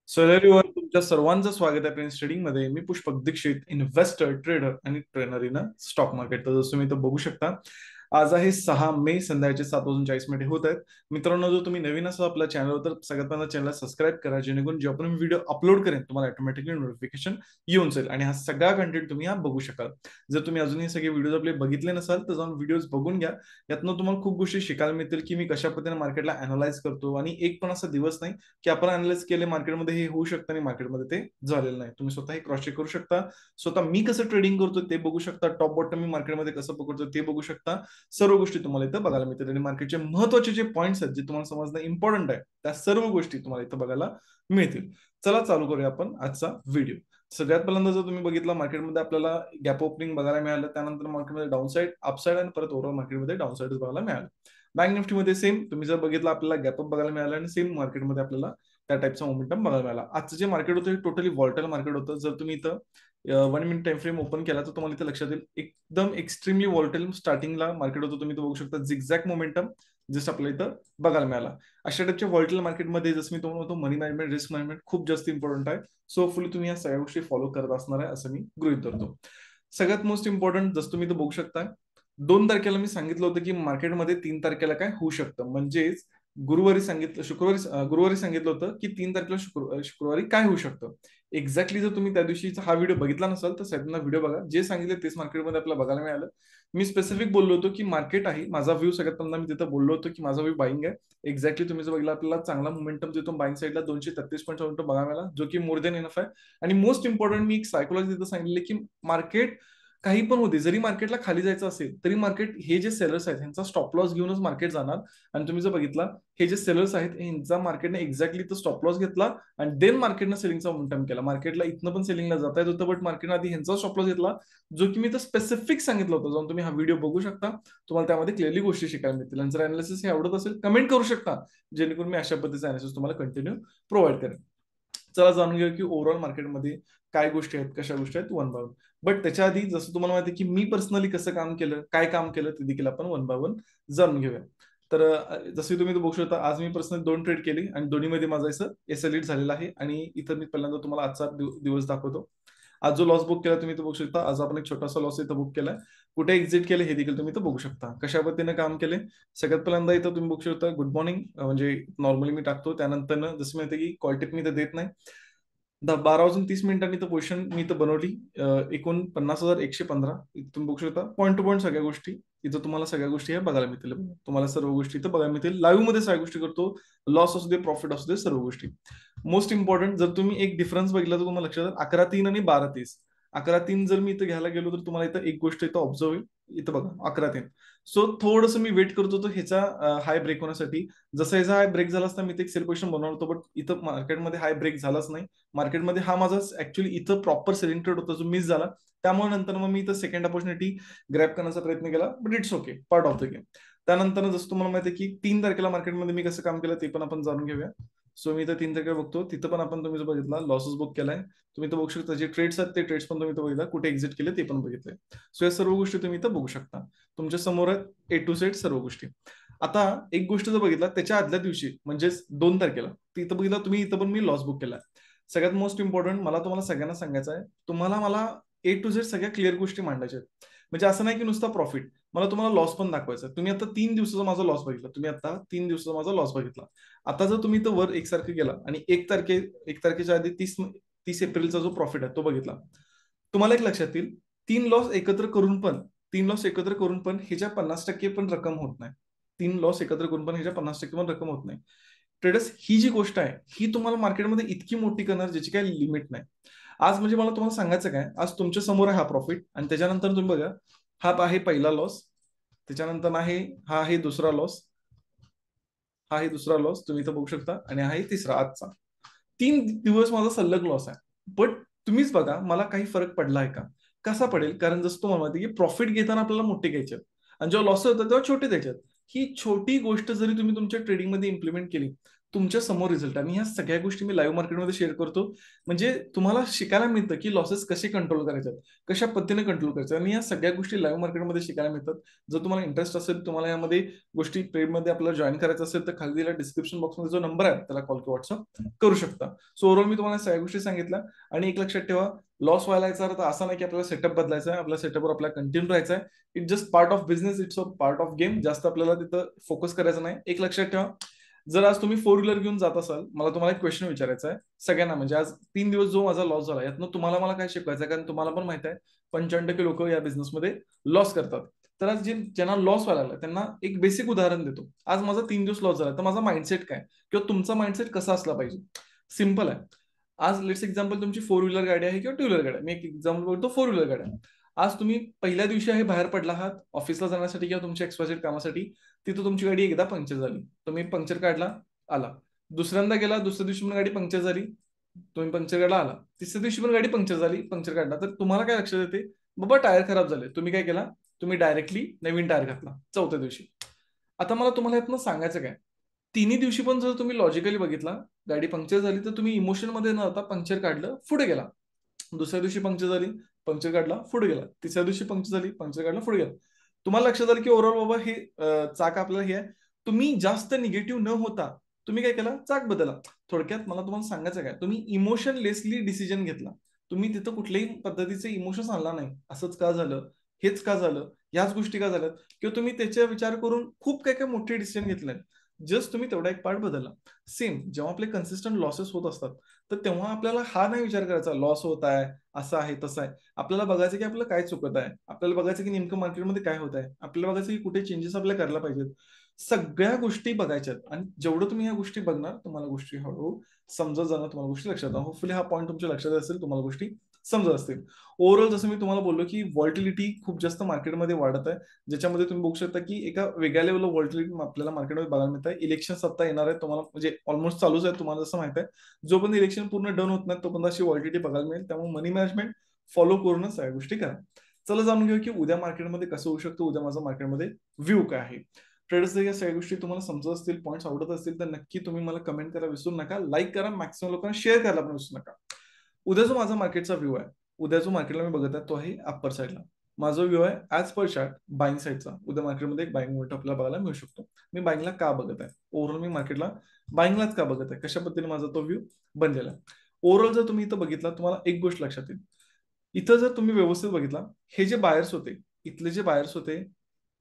So everyone, तुमच्या सर्वांचं स्वागत आहे प्रिन्स ट्रेडिंग मध्ये. मी पुष्पक दीक्षित, इन्व्हेस्टर, ट्रेडर आणि ट्रेनर इन स्टॉक मार्केट. तर जसं तुम्ही इथं बघू शकता, आज आहे 6 मे, संध्याकाळचे 7:40 होत आहेत. मित्रांनो, जर तुम्ही नवीन असाल आपल्या चॅनलवर तर सगळ्यात पहिला चॅनलला सबस्क्राईब करा, जेणेकरून जेव्हा पण मी व्हिडिओ अपलोड करेन तुम्हाला ऑटोमॅटिकली नोटिफिकेशन येऊन जाईल आणि हा सगळा कंटेंट तुम्ही हा बघू शकाल. जर तुम्ही अजून हे सगळे व्हिडिओ आपले बघितले नसाल तर जाऊन व्हिडिओज बघून घ्या. यातनं तुम्हाला खूप गोष्टी शिकायला मिळतील की मी कशा पद्धतीने मार्केटला अनालाइज करतो. आणि एक पण असा दिवस नाही की आपण अनालाइज केले मार्केटमध्ये हे होऊ शकतं आणि मार्केटमध्ये ते झालेलं नाही. तुम्ही स्वतः क्रॉस चेक करू शकता, स्वतः मी कसं ट्रेडिंग करतो ते बघू शकता, टॉप बॉटम मी मार्केटमध्ये कसं पकडतो ते बघू शकता. सर्व गोष्टी तुम्हाला इथं बघायला मिळतील आणि मार्केटचे महत्वाचे जे पॉईंट्स आहेत जे तुम्हाला समजणं इम्पॉर्टंट आहे त्या सर्व गोष्टी तुम्हाला इथं बघायला मिळतील. चला चालू करूया आपण आजचा व्हिडिओ. सगळ्यात पहिल्यांदा जर तुम्ही बघितलं, मार्केटमध्ये आपल्याला गॅप ओपनिंग बघायला मिळालं, त्यानंतर मार्केटमध्ये डाऊन साईड, अप साईड आणि परत ओव्हरऑल मार्केटमध्ये डाऊन साईड बघायला मिळालं. बँक निफ्टीमध्ये सेम तुम्ही जर बघितलं, आपल्याला गॅपअप बघायला मिळालं आणि सेम मार्केटमध्ये आपल्याला त्या टाईपचा मोमेंटम बघायला मिळाला. आजचं जे मार्केट होतं हे टोटली व्हॉल्टाईल मार्केट होतं. जर तुम्ही इथं 1 मिनिट टाइम फ्रेम ओपन केला तर तुम्हाला इथं लक्षात येईल एकदम एक्स्ट्रीमली व्हॉल्टाईल स्टार्टिंगला मार्केट होतं. तुम्ही इथं बघू शकता झिगझॅग मोमेंटम जस्ट आपल्याला इथं बघायला मिळाला. अशा टाईपच्या व्हॉल्टाईल मार्केटमध्ये जसं मी तुम्हाला म्हणतो, मनी मॅनेजमेंट, रिस्क मॅनेजमेंट खूप जास्त इम्पॉर्टंट आहे. सो फुली तुम्ही या सगळ्या गोष्टी फॉलो करत असणार आहे असं मी गृहीत धरतो. सगळ्यात मोस्ट इम्पॉर्टंट जसं तुम्ही इथं बघू शकता, 2 तारखेला मी सांगितलं होतं की मार्केटमध्ये 3 तारखेला काय होऊ शकतं. म्हणजेच गुरुवारी सांगितलं, गुरुवारी सांगितलं होतं की 3 तारखेला शुक्रवारी काय होऊ शकतं. एक्झॅक्टली जर तुम्ही त्या दिवशीचा हा व्हिडिओ बघितला नसाल तर साईडला व्हिडिओ बघा. जे सांगितले तेच मार्केटमध्ये आपल्याला बघायला मिळालं. मी स्पेसिफिक बोललो होतो की मार्केट आहे, माझा व्ह्यू सगळ्यात पहिल्यांदा मी तिथं बोललो होतो की माझा व्ह्यू बाईंग आहे. एक्झॅक्टली तुम्ही जर बघितलं, आपल्याला चांगला मोमेंटम तिथून बाईंग साईडला 233 पॉईंट बघायला मिळाला, जो की मोर देन इनफ आहे. आणि मोस्ट इम्पॉर्टंट मी एक सायकोलॉजी तिथं सांगितले की मार्केट काही पण होते, जरी मार्केटला खाली जायचं असेल तरी मार्केट, हे जे सेलर्स आहेत ह्यांचा स्टॉप लॉस घेऊनच मार्केट जाणार. आणि तुम्ही जर बघितला, हे जे सेलर्स आहेत ह्यांचा मार्केटने एक्झॅक्टली तो स्टॉप लॉस घेतला आणि देन मार्केटनं सेलिंगचा मोमेंटम केला. मार्केटला इथनं पण सेलिंगला जाता येत होतं, बट मार्केटने आधी ह्यांचा स्टॉप लॉस घेतला, जो की मी तर स्पेसिफिक सांगितलं होतं. जाऊन तुम्ही हा व्हिडिओ बघू शकता, तुम्हाला त्यामध्ये क्लिअरली गोष्टी शिकायला मिळतील. आणि जर अनालिसिस हे आवडत असेल कमेंट करू शकता, जेणेकरून मी अशा पद्धतीचं अनालिसिस तुम्हाला कंटिन्यू प्रोव्हाइड करेन. चला जाणून घेऊया की ओव्हरऑल मार्केटमध्ये काय गोष्टी आहेत, कशा गोष्टी आहेत वन बाय वन. बट त्याच्या आधी जसं तुम्हाला माहिती आहे की मी पर्सनली कसं काम केलं, काय काम केलं, ते देखील आपण वन बाय वन जाणून घेऊया. तर जसं तुम्ही बघू शकता, आज मी पर्सनली 2 ट्रेड केली आणि दोन्हीमध्ये माझा असं एसएलईट झालेला आहे. आणि इथं मी पहिल्यांदा तुम्हाला आजचा दिवस दाखवतो. आज जो लॉस बुक केला तुम्ही इथं बघू शकता. आज आपण एक छोटासा लॉस इथं बुक केलाय. कुठे एक्झिट केले हे देखील तुम्ही इथं बघू शकता. कशा पद्धतीने काम केले, सगळ्यात पहिल्यांदा इथं तुम्ही बघू शकता गुड मॉर्निंग, म्हणजे नॉर्मली मी टाकतो. त्यानंतर जसं माहिती की कॉल टिप मी इथं देत नाही. 12 वाजून 30 मिनिटांनी तर पोझिशन मी इथं बनवली. एकूण 50,115 इथं तुम्ही बघू शकता. पॉईंट टू पॉईंट सगळ्या गोष्टी इथं तुम्हाला सगळ्या गोष्टी ह्या बघायला मिळतील. तुम्हाला सर्व गोष्टी इथं बघायला मिळतील. लाईव्ह मध्ये सगळ्या गोष्टी करतो. लॉस असू दे, प्रॉफिट असू दे, सर्व गोष्टी. मोस्ट इम्पॉर्टंट, जर तुम्ही एक डिफरन्स बघितला तर तुम्हाला लक्षात येईल 11-3 आणि 12-30. 11-3 जर मी इथं घ्यायला गेलो तर तुम्हाला इथं एक गोष्ट इथं ऑब्झर्व होईल. इथं बघा 11-3. सो थोडंसं मी वेट करत होतो ह्याचा हाय ब्रेक होण्यासाठी. जसं ह्याचा हाय ब्रेक झाला असता मी इथे एक सेल पोझिशन बनवलं होतं, बट इथं मार्केटमध्ये हाय ब्रेक झालाच नाही. मार्केटमध्ये हा माझा ऍक्च्युली इथं प्रॉपर सेलिंग ट्रेड होता जो मिस झाला. त्यामुळे नंतर मग मी इथं सेकंड अपॉर्च्युनिटी ग्रॅब करण्याचा प्रयत्न केला, but it's okay, part of the game. त्यानंतर जसं तुम्हाला माहिती आहे की 3 तारखेला मार्केटमध्ये मी कसं काम केलं ते पण आपण जाणून घेऊया. सो मी इथं 3 तारखेला बघतो, तिथं पण आपण तुम्ही जो बघितला लॉसेस बुक केलाय. तुम्ही इथं बघू शकता जे ट्रेड्स आहेत ते ट्रेड्स पण तुम्ही इथं बघितला, कुठे एक्झिट केले ते पण बघितले. सो या सर्व गोष्टी तुम्ही इथं बघू शकता. तुमच्या समोर आहेत ए टू सेट सर्व गोष्टी. आता एक गोष्ट जर बघितला त्याच्या आदल्या दिवशी म्हणजेच 2 तारखेला, तिथं बघितला तुम्ही, इथं पण मी लॉस बुक केला. सगळ्यात मोस्ट इम्पॉर्टंट मला तुम्हाला सगळ्यांना सांगायचं आहे, तुम्हाला मला ए टू झेड सगळ्या क्लिअर गोष्टी मांडायच्या आहेत. म्हणजे असं नाही की नुसता प्रॉफिट, मला तुम्हाला लॉस पण दाखवायचा आहे. तुम्ही आता 3 दिवसाचा माझा लॉस बघितला, तुम्ही आता 3 दिवसाचा माझा लॉस बघितला. आता जर तुम्ही इथं वर एकसारखं गेला आणि 1 तारखेच्या आधी 30 एप्रिलचा जो प्रॉफिट आहे तो बघितला, तुम्हाला एक लक्षात येईल, 3 लॉस एकत्र करून पण 3 लॉस एकत्र करून पण ह्याच्या 50% पण रक्कम होत नाही. 3 लॉस एकत्र करून पण ह्याच्या 50% पण रक्कम होत नाही. ट्रेडर्स, ही जी गोष्ट आहे ही तुम्हाला मार्केटमध्ये इतकी मोठी करणार ज्याची काही लिमिट नाही. आज म्हणजे मला तुम्हाला सांगायचं काय, आज तुमच्या समोर आहे हा प्रॉफिट आणि त्याच्यानंतर तुम्ही बघा, हा आहे पहिला लॉस, त्याच्यानंतर हा आहे दुसरा लॉस, हा आहे दुसरा लॉस तुम्ही इथं बघू शकता, आणि हा आहे तिसरा आजचा. 3 दिवस माझा सलग लॉस आहे. बट तुम्हीच बघा, मला काही फरक पडला आहे का? कसा पडेल? कारण जसं तुम्हाला माहिती की प्रॉफिट घेताना आपल्याला मोठे घ्यायचे आणि जेव्हा लॉस होतात तेव्हा छोटे द्यायचे. ही छोटी गोष्ट जरी तुम्ही तुमच्या ट्रेडिंगमध्ये इम्प्लिमेंट केली तुमच्या समोर रिझल्ट आहे. आणि ह्या सगळ्या गोष्टी मी लाईव्ह मार्केटमध्ये शेअर करतो. म्हणजे तुम्हाला शिकायला मिळतं की लॉसेस कसे कंट्रोल करायचे, कशा पद्धतीने कंट्रोल करायचे, आणि या सगळ्या गोष्टी लाईव्ह मार्केटमध्ये शिकायला मिळतात. जर तुम्हाला इंटरेस्ट असेल, तुम्हाला यामध्ये गोष्टी ट्रेडमध्ये आपल्याला जॉईन करायचं असेल, तर खाली दिलेल्या डिस्क्रिप्शन बॉक्समध्ये जो नंबर आहे त्याला कॉल किंवा व्हॉट्सअप करू शकता. सो ओव्हरऑल मी तुम्हाला सगळ्या गोष्टी सांगितल्या. आणि एक लक्षात ठेवा, लॉस व्हायला याचा अर्थ असा नाही की आपल्याला सेटअप बदलायचा आहे. आपल्या सेटअपवर आपल्याला कंटिन्यू राहायचं आहे. It just part of business, it's a part of game. जास्त आपल्याला तिथं फोकस करायचं नाही. एक लक्षात ठेवा, जर आज तुम्ही फोर व्हीलर घेऊन जात असाल, मला तुम्हाला एक क्वेश्चन विचारायचा आहे सगळ्यांना. म्हणजे आज 3 दिवस जो माझा लॉस झाला, यातनं तुम्हाला मला काय शिकवायचं आहे, कारण तुम्हाला पण माहित आहे 95% लोक या बिझनेसमध्ये लॉस करतात. तर आज ज्यांना लॉस व्हायला लागला त्यांना एक बेसिक उदाहरण देतो. आज माझा 3 दिवस लॉस झाला, तर माझा माइंडसेट काय किंवा तुमचा माइंडसेट कसा असला पाहिजे. सिम्पल आहे. आज लेट्स एक्झाम्पल तुमची फोर व्हीलर गाडी आहे किंवा टू व्हीलर गाडी आहे. मी एक एक्झाम्पल बोलतो, फोर व्हीलर गाडी आहे. आज तुम्ही पहिल्या दिवशी आहे बाहेर पडला आहात ऑफिसला जाण्यासाठी किंवा तुमच्या एक्सपायझेड कामासाठी. तिथं तुमची गाडी एकदा पंक्चर झाली, तुम्ही पंक्चर काढला, आला. दुसऱ्यांदा गेला, दुसऱ्या दिवशी पण गाडी पंक्चर झाली, तुम्ही पंक्चर काढला, आला. तिसऱ्या दिवशी पण गाडी पंक्चर झाली, पंक्चर काढला. तर तुम्हाला काय लक्षात येते, बाबा टायर खराब झाले. तुम्ही काय केला, तुम्ही डायरेक्टली नवीन टायर घातला चौथ्या दिवशी. आता मला तुम्हाला यातनं सांगायचं काय, तिन्ही दिवशी पण जर तुम्ही लॉजिकली बघितला, गाडी पंक्चर झाली तर तुम्ही इमोशन मध्ये न होता पंक्चर काढलं, पुढे गेला. दुसऱ्या दिवशी पंक्चर झाली, पंक्चर काढला, पुढे गेला. तिसऱ्या दिवशी पंक्चर झाली, पंक्चर काढला, पुढे गेला. तुम्हाला लक्षात आलं की ओव्हरऑल बाबा हे चाक आपल्याला हे आहे. तुम्ही जास्त निगेटिव्ह न होता तुम्ही काय केला, चाक बदला. थोडक्यात मला तुम्हाला सांगायचं काय, तुम्ही इमोशनलेसली डिसिजन घेतला. तुम्ही तिथं कुठल्याही पद्धतीचे इमोशन्स आणला नाही. असंच का झालं, हेच का झालं, याच गोष्टी का झाल्यात, किंवा तुम्ही त्याचा विचार करून खूप काय काय मोठे डिसिजन घेतले. जस्ट तुम्ही तेवढा एक पार्ट बदलला. सेम जेव्हा आपले कन्सिस्टंट लॉसेस होत असतात, तर तेव्हा आपल्याला हा नाही विचार करायचा लॉस होत आहे, असं आहे तसं आहे. आपल्याला बघायचं की आपलं काय चुकत आहे, आपल्याला बघायचं की नेमकं मार्केटमध्ये काय होत आहे, आपल्याला बघायचं की कुठे चेंजेस आपल्याला करायला पाहिजेत. सगळ्या गोष्टी बघायच्यात, आणि जेवढं तुम्ही ह्या गोष्टी बघणार तुम्हाला गोष्टी हळूहळू समजत जाणार, तुम्हाला गोष्टी लक्षात येणार. होपफुली हा पॉईंट तुमच्या लक्षात असेल, तुम्हाला गोष्टी समजत असतील. ओव्हरऑल जसं मी तुम्हाला बोललो की व्हॉल्टिलिटी खूप जास्त मार्केटमध्ये वाढत आहे, ज्याच्यामध्ये तुम्ही बघू शकता की एका वेगळ्या लेवलला व्हॉल्टिलिटी आपल्याला मार्केटमध्ये बघायला मिळत आहे. इलेक्शन सत्ता येणार आहे, तुम्हाला म्हणजे ऑलमोस्ट चालूच आहे, तुम्हाला जसं माहित आहे. जोपर्यंत इलेक्शन पूर्ण डन होत नाही तोपर्यंत अशी व्हॉल्टिलिटी बघायला मिळेल. त्यामुळे मनी मॅनेजमेंट फॉलो करूनच सगळ्या गोष्टी करा. चला जाणून घेऊ की उद्या मार्केटमध्ये कसं होऊ शकतं, उद्या माझा मार्केटमध्ये व्ह्यू काय आहे. ट्रेडर्स, या सगळ्या गोष्टी तुम्हाला समजत असतील, पॉईंट्स आवडत असतील, तर नक्की तुम्ही मला कमेंट करा विसरू नका. लाईक करा, मॅक्सिमम लोकांना शेअर करायला पण विसरू नका. उद्या जो माझा मार्केटचा व्ह्यू आहे, उद्या जो मार्केटला मी बघत आहे तो आहे अप्पर साईडला. माझा व्ह्यू आहे ऍज पर चार्ट बाईंग साईडचा. उद्या मार्केटमध्ये एक बाईंग मोमेंट आपल्याला बघायला मिळू शकतो. मी बाईंगला का बघत आहे, ओव्हरऑल मी मार्केटला बाईंगलाच का बघत आहे, कशा पद्धतीने माझा तो व्ह्यू बनलेला आहे. ओव्हरऑल जर तुम्ही इथं बघितला, तुम्हाला एक गोष्ट लक्षात येईल. इथं जर तुम्ही व्यवस्थित बघितला, हे जे बायर्स होते, इथले जे बायर्स होते,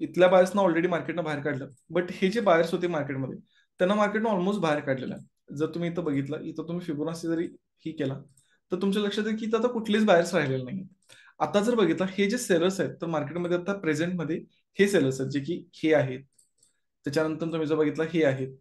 इथल्या बायर्सना ऑलरेडी मार्केटनं बाहेर काढलं. बट हे जे बायर्स होते मार्केटमध्ये, त्यांना मार्केटनं ऑलमोस्ट बाहेर काढलेलं आहे. जर तुम्ही इथं बघितलं, इथं तुम्ही फिबोनाची जरी ही केला, तर तुमच्या लक्षात येईल की इथं आता कुठलेच बायर्स राहिलेले नाही. आता जर बघितलं, हे जे सेलर्स आहेत, तर मार्केटमध्ये आता प्रेझेंटमध्ये हे सेलर्स आहेत, जे की हे आहेत. त्याच्यानंतर तुम्ही जर बघितलं हे आहेत,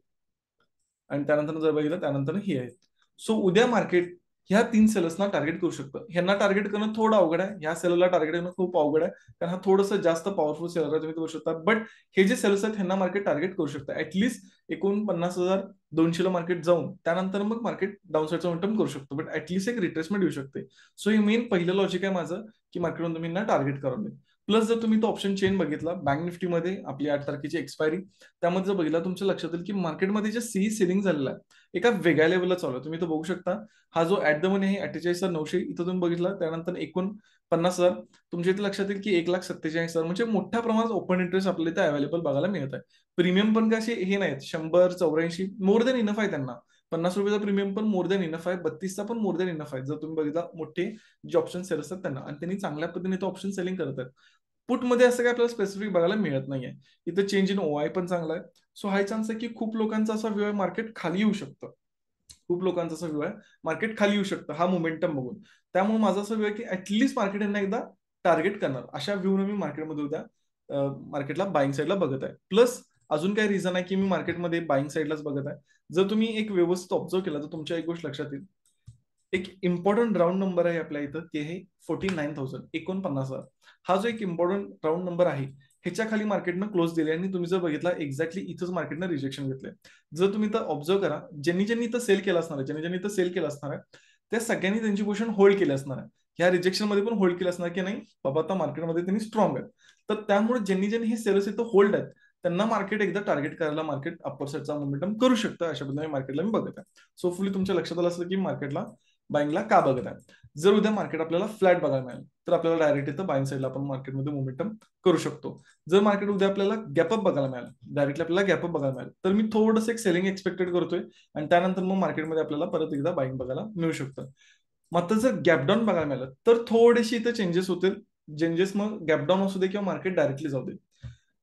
आणि त्यानंतर जर बघितलं त्यानंतर हे आहेत. सो उद्या मार्केट ह्या 3 सेलर्सना टार्गेट करू शकतं. ह्यांना टार्गेट करणं थोडं अवघड आहे, ह्या सेलरला टार्गेट करणं खूप अवघड आहे, कारण हा थोडंसं जास्त पॉवरफुल सेलर आहे, तुम्ही करू शकता. बट हे जे सेलर्स आहेत ह्यांना मार्केट टार्गेट करू शकतं. ऍटलीस्ट 49,200 मार्केट जाऊन त्यानंतर मग मार्केट डाऊन साईडचा मोमेंटम करू शकतो. बट ऍटलीस्ट एक रिट्रेसमेंट येऊ शकते. सो हे मेन पहिलं लॉजिक आहे माझं, की मार्केटमध्ये तुम्ही ना टार्गेट करावे. प्लस जर तुम्ही तो ऑप्शन चेन बघितला, बँक निफ्टीमध्ये आपली 8 तारखेची एक्सपायरी, त्यामध्ये जर बघितला, तुमच्या लक्षात येईल की मार्केटमध्ये जे सी सेलिंग झालेलं आहे एका वेगळ्या लेवलला चालू आहे. तुम्ही तो बघू शकता. हा जो ऍट द मनी आहे 48,900, इथं तुम्ही बघितला. त्यानंतर 49,000, तुमच्या इथे लक्षात येईल की 1,47,000, म्हणजे मोठ्या प्रमाणात ओपन इंटरेस्ट आपल्याला इथे अवेलेबल बघायला मिळत आहे. प्रीमियम पण कसे हे नाहीत, 100, 84 मोर देन इनफ आहे त्यांना. ₹50 प्रीमियम पण मोर देन इनफ आहे, 32चा पण मोर देन इनफ आहे, जर तुम्ही बघितला मोठे जे ऑप्शन सेल असतात त्यांना. आणि त्यांनी चांगल्या पद्धतीने तो ऑप्शन सेलिंग करत आहेत. पुट मध्ये असं काय आपल्याला स्पेसिफिक बघायला मिळत नाहीये. इथं चेंज इन ओआय पण चांगला आहे. सो हाय चान्स आहे की खूप लोकांचा असा व्ह्यू आहे मार्केट खाली येऊ शकतं. खूप लोकांचा असा व्ह्यू आहे मार्केट खाली येऊ शकतं हा मोमेंटम बघून. त्यामुळे माझा असं व्ह्यू आहे की ऍटलीस्ट मार्केट यांना एकदा टार्गेट करणार, अशा व्ह्यूने मी मार्केटमध्ये उद्या मार्केटला बाईंग साईडला बघत आहे. प्लस अजून काय रिझन आहे की मी मार्केटमध्ये बाईंग साईडलाच बघत आहे. जर तुम्ही एक व्यवस्थित ऑब्झर्व केला तर तुमच्या एक गोष्ट लक्षात येईल. एक इम्पॉर्टंट राऊंड नंबर आहे आपल्या इथं, ते आहे 49,000, 49,000. हा जो एक इम्पॉर्टंट राऊंड नंबर आहे, ह्याच्या खाली मार्केटनं क्लोज दिले, आणि तुम्ही जर बघितला एक्झॅक्टली इथंच मार्केटनं रिजेक्शन घेतलंय. जर तुम्ही इथं ऑब्झर्व करा, ज्यांनी ज्यांनी इथं सेल केलं असणार आहे, ज्यांनी ज्यांनी इथं सेल केलं असणार आहे, त्या सगळ्यांनी त्यांची पोझिशन होल्ड केली असणार आहे. ह्या रिजेक्शन मध्ये पण होल्ड केलं असणार की नाही बाबा आता मार्केटमध्ये त्यांनी स्ट्रॉंग आहेत. तर त्यामुळे ज्यांनी ज्यांनी हे सेलर्स इथं होल्ड आहेत त्यांना मार्केट एकदा टार्गेट करायला मार्केट अप्पर साईडचा मोमेंटम करू शकतं. अशा पद्धतीने मार्केटला मी बघत आहे. सो होपफुली तुमच्या लक्षात आलं असेल की मार्केटला बाईंगला का बघत आहे. जर उद्या मार्केट आपल्याला फ्लॅट बघायला मिळालं तर आपल्याला डायरेक्ट इथं बाईंग साईडला आपण मार्केटमध्ये मोमेंटम करू शकतो. जर मार्केट उद्या आपल्याला गॅपअप बघायला मिळालं, डायरेक्टली आपल्याला गॅपअप बघायला मिळालं, तर मी थोडंसं एक सेलिंग एक्सपेक्टेड करतोय आणि त्यानंतर मग मार्केटमध्ये आपल्याला परत एकदा बाईंग बघायला मिळू शकतं. मात्र जर गॅपडाऊन बघायला मिळालं तर थोडेसे इथं चेंजेस होतील. चेंजेस मग गॅपडाऊन असू दे किंवा मार्केट डायरेक्टली जाऊ दे.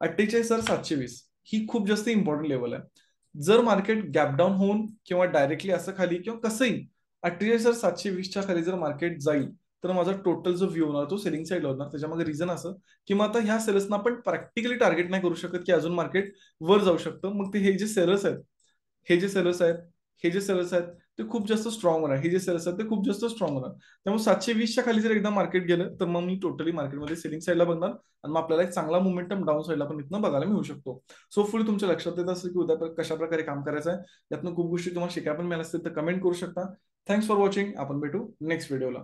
48,720 ही खूप जास्त इम्पॉर्टंट लेवल आहे. जर मार्केट गॅपडाऊन होऊन किंवा डायरेक्टली असं खाली किंवा कसंही 48,720च्या खाली जर मार्केट जाईल तर माझा टोटल जो व्ह्यू होणार तो सेलिंग साईडला होणार. त्याच्यामागे रिझन असं की मग आता ह्या सेलर्सना आपण प्रॅक्टिकली टार्गेट नाही करू शकत की अजून मार्केट वर जाऊ शकतं. मग ते हे जे सेलर्स आहेत, हे जे सेलर्स आहेत, हे जे सेलर्स आहेत ते खूप जास्त स्ट्रॉंग होणार. हे जे सेलर्स आहेत ते खूप जास्त स्ट्रॉंग होणार. त्यामुळे 720च्या खाली जर एकदा मार्केट गेलं तर मग मी टोटली मार्केटमध्ये सेलिंग साईडला बघणार आणि मग आपल्याला एक चांगला मोमेंटम डाऊन साईडला पण इथनं बघायला मिळू शकतो. सो फुल तुमच्या लक्षात येत असेल की उद्या कशा प्रकारे काम करायचं आहे. यातनं खूप गोष्टी तुम्हाला शिकायला पण मिळाल्या असतील तर कमेंट करू शकता. Thanks for watching. आपण भेटू नेक्स्ट व्हिडिओला.